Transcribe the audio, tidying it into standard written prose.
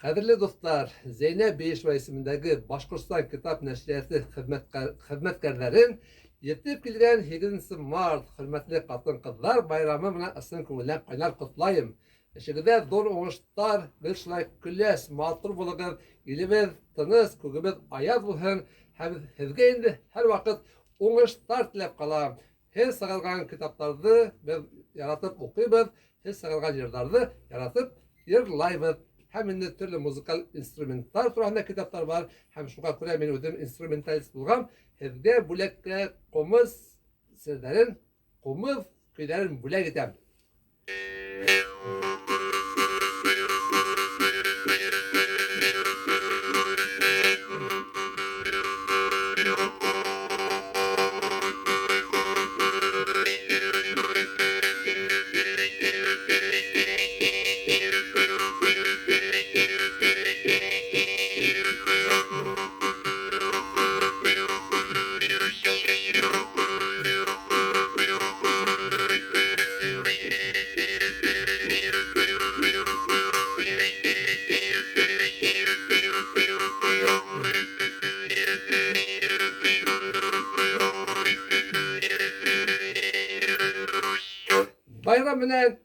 Kadirli dostlar, Zeynep Beyişva ismindeki Başkurslan Kitap Neşriyatı hizmetkarların yetip kilgen 8 Mart hürmetli kadın kızlar bayramı bile asın kumullen kaynar kutlayım. Şekilde zor oğuşlar, bir şılay külles, mağdur bulunur, ilimiz, tınız, kugumuz ayaz bulun, hem hizge indi her vakit oğuşlar tilep kalam. Her sağılgan kitaplarda biz yaratıp okuyumuz, her sağılgan yerlerde yaratıp yerlayımız. Hem de türlü müzikal instrumental turanda kitaplar var. Hem şuna göre ben ödüm instrumentalist bulgam. Hem de bulek komuz sözlerin, komuz köylerin bulek edem. Bayram bilen